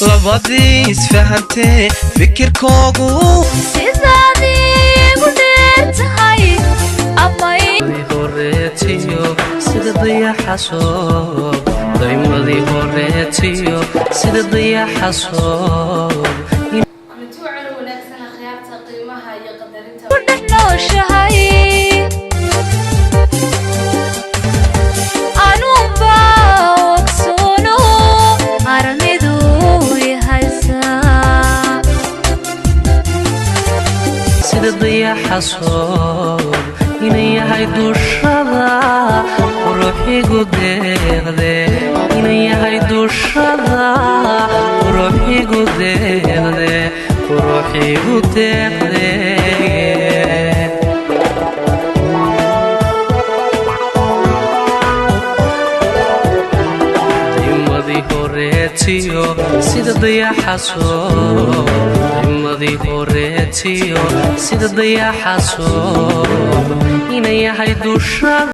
labadii isfahantay fikirkoogu sidaadii gudeertahay amay horeetiyo sida dayaxasoo daymadii horeetiyo sida dayaxasoo dayaxasoo inay yahay dushada ruuxigu deeqde inay yahay dushada ruuxigu deeqde ruuxigu deeqde daymadii horeetiyo sida dayaxasoo daymadii horeetiyo sida dayaxasoo inay yahay dushada